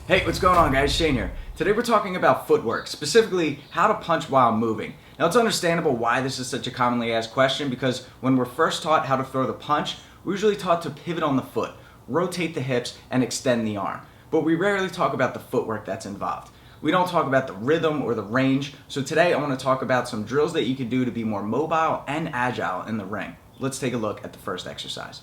Hey, what's going on guys? Shane here. Today we're talking about footwork, specifically how to punch while moving. Now it's understandable why this is such a commonly asked question because when we're first taught how to throw the punch, we're usually taught to pivot on the foot, rotate the hips, and extend the arm. But we rarely talk about the footwork that's involved. We don't talk about the rhythm or the range, so today I want to talk about some drills that you can do to be more mobile and agile in the ring. Let's take a look at the first exercise.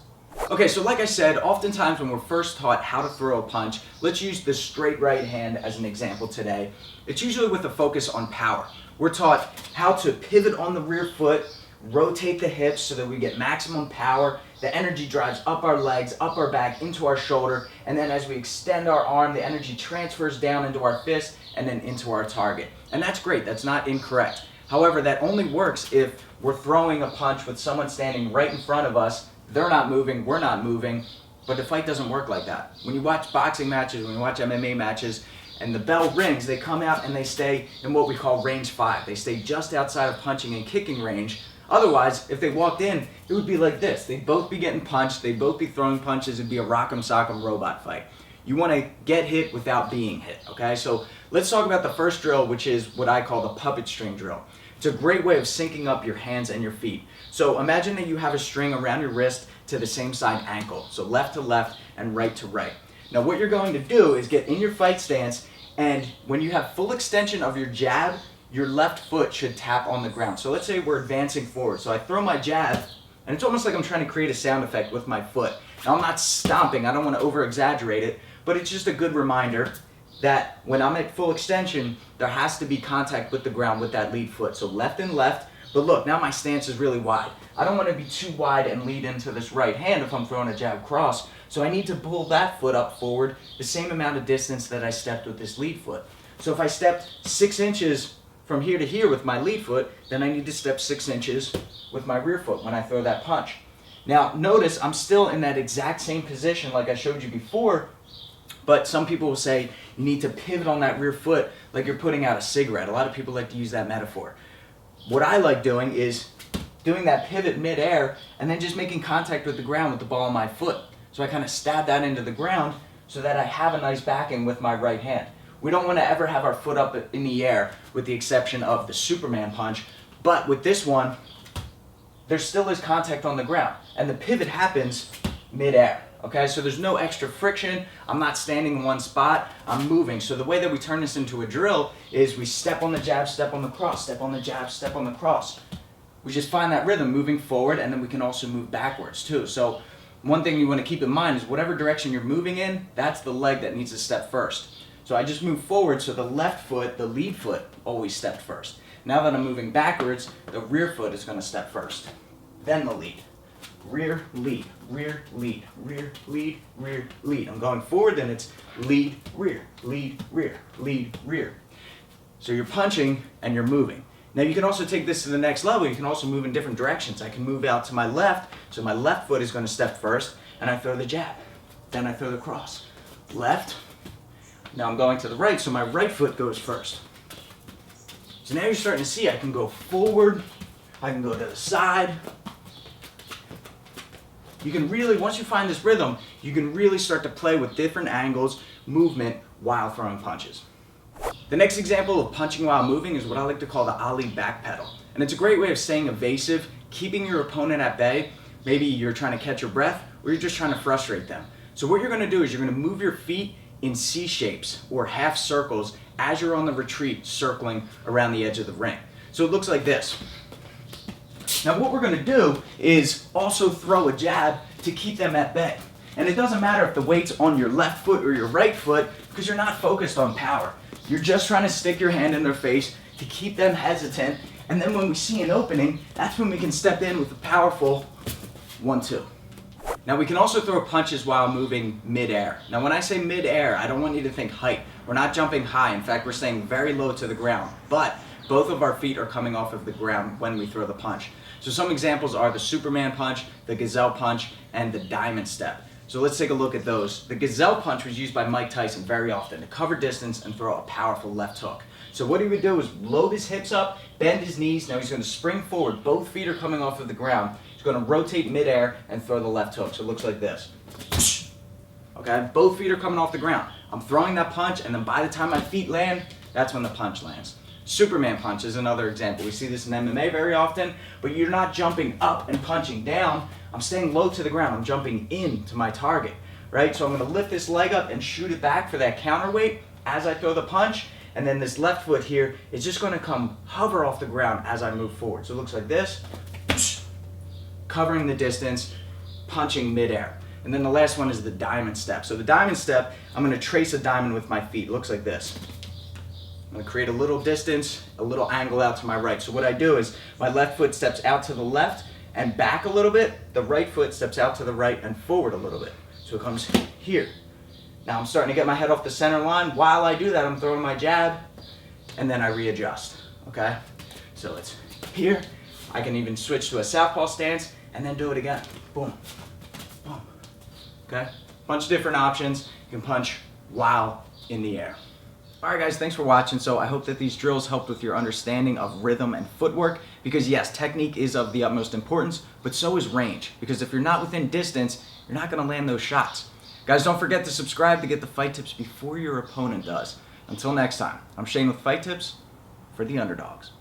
Okay, so like I said, oftentimes when we're first taught how to throw a punch, let's use the straight right hand as an example today. It's usually with a focus on power. We're taught how to pivot on the rear foot, rotate the hips so that we get maximum power. The energy drives up our legs, up our back, into our shoulder, and then as we extend our arm, the energy transfers down into our fist and then into our target. And that's great, that's not incorrect. However, that only works if we're throwing a punch with someone standing right in front of us. They're not moving, we're not moving, but the fight doesn't work like that. When you watch boxing matches, when you watch MMA matches, and the bell rings, they come out and they stay in what we call range 5. They stay just outside of punching and kicking range. Otherwise, if they walked in, it would be like this. They'd both be getting punched, they'd both be throwing punches, it'd be a rock'em sock'em robot fight. You want to get hit without being hit, okay? So let's talk about the first drill, which is what I call the puppet string drill. It's a great way of syncing up your hands and your feet. So imagine that you have a string around your wrist to the same side ankle. So left to left and right to right. Now what you're going to do is get in your fight stance, and when you have full extension of your jab, your left foot should tap on the ground. So let's say we're advancing forward. So I throw my jab, and it's almost like I'm trying to create a sound effect with my foot. Now I'm not stomping, I don't want to over exaggerate it, but it's just a good reminder that when I'm at full extension, there has to be contact with the ground with that lead foot. So left and left, but look, now my stance is really wide. I don't want to be too wide and lead into this right hand if I'm throwing a jab cross, so I need to pull that foot up forward the same amount of distance that I stepped with this lead foot. So if I stepped 6 inches from here to here with my lead foot, then I need to step 6 inches with my rear foot when I throw that punch. Now notice I'm still in that exact same position like I showed you before, but some people will say you need to pivot on that rear foot like you're putting out a cigarette. A lot of people like to use that metaphor. What I like doing is doing that pivot mid-air and then just making contact with the ground with the ball of my foot. So I kind of stab that into the ground so that I have a nice backing with my right hand. We don't want to ever have our foot up in the air with the exception of the Superman punch, but with this one, there still is contact on the ground and the pivot happens mid-air. Okay, so there's no extra friction. I'm not standing in one spot, I'm moving. So the way that we turn this into a drill is we step on the jab, step on the cross, step on the jab, step on the cross. We just find that rhythm moving forward, and then we can also move backwards too. So one thing you want to keep in mind is whatever direction you're moving in, that's the leg that needs to step first. So I just move forward, so the left foot, the lead foot, always stepped first. Now that I'm moving backwards, the rear foot is going to step first, then the lead. Rear, lead, rear, lead, rear, lead, rear, lead. I'm going forward, then it's lead, rear, lead, rear, lead, rear. So you're punching and you're moving. Now you can also take this to the next level. You can also move in different directions. I can move out to my left, so my left foot is going to step first, and I throw the jab. Then I throw the cross. Left. Now I'm going to the right, so my right foot goes first. So now you're starting to see I can go forward, I can go to the side. You can really, once you find this rhythm, you can really start to play with different angles, movement, while throwing punches. The next example of punching while moving is what I like to call the Ali back pedal. And it's a great way of staying evasive, keeping your opponent at bay. Maybe you're trying to catch your breath, or you're just trying to frustrate them. So what you're going to do is you're going to move your feet in C shapes, or half circles, as you're on the retreat, circling around the edge of the ring. So it looks like this. Now what we're going to do is also throw a jab to keep them at bay. And it doesn't matter if the weight's on your left foot or your right foot because you're not focused on power. You're just trying to stick your hand in their face to keep them hesitant, and then when we see an opening, that's when we can step in with a powerful 1-2. Now we can also throw punches while moving mid-air. Now when I say mid-air, I don't want you to think height. We're not jumping high. In fact, we're staying very low to the ground. But both of our feet are coming off of the ground when we throw the punch. So some examples are the Superman punch, the Gazelle punch, and the diamond step. So let's take a look at those. The Gazelle punch was used by Mike Tyson very often to cover distance and throw a powerful left hook. So what he would do is load his hips up, bend his knees. Now he's going to spring forward. Both feet are coming off of the ground. He's going to rotate midair and throw the left hook. So it looks like this. Okay, both feet are coming off the ground. I'm throwing that punch, and then by the time my feet land, that's when the punch lands. Superman punch is another example. We see this in MMA very often, but you're not jumping up and punching down. I'm staying low to the ground. I'm jumping into my target, right? So I'm gonna lift this leg up and shoot it back for that counterweight as I throw the punch, and then this left foot here is just gonna come hover off the ground as I move forward. So it looks like this, covering the distance, punching midair. And then the last one is the diamond step. So the diamond step, I'm gonna trace a diamond with my feet. It looks like this. I'm gonna create a little distance, a little angle out to my right. So what I do is my left foot steps out to the left and back a little bit. The right foot steps out to the right and forward a little bit. So it comes here. Now I'm starting to get my head off the center line. While I do that, I'm throwing my jab and then I readjust, okay? So it's here. I can even switch to a southpaw stance and then do it again. Boom, boom, okay? Bunch of different options. You can punch while in the air. Alright guys, thanks for watching. So I hope that these drills helped with your understanding of rhythm and footwork, because yes, technique is of the utmost importance, but so is range, because if you're not within distance, you're not going to land those shots. Guys, don't forget to subscribe to get the fight tips before your opponent does. Until next time, I'm Shane with Fight Tips for the Underdogs.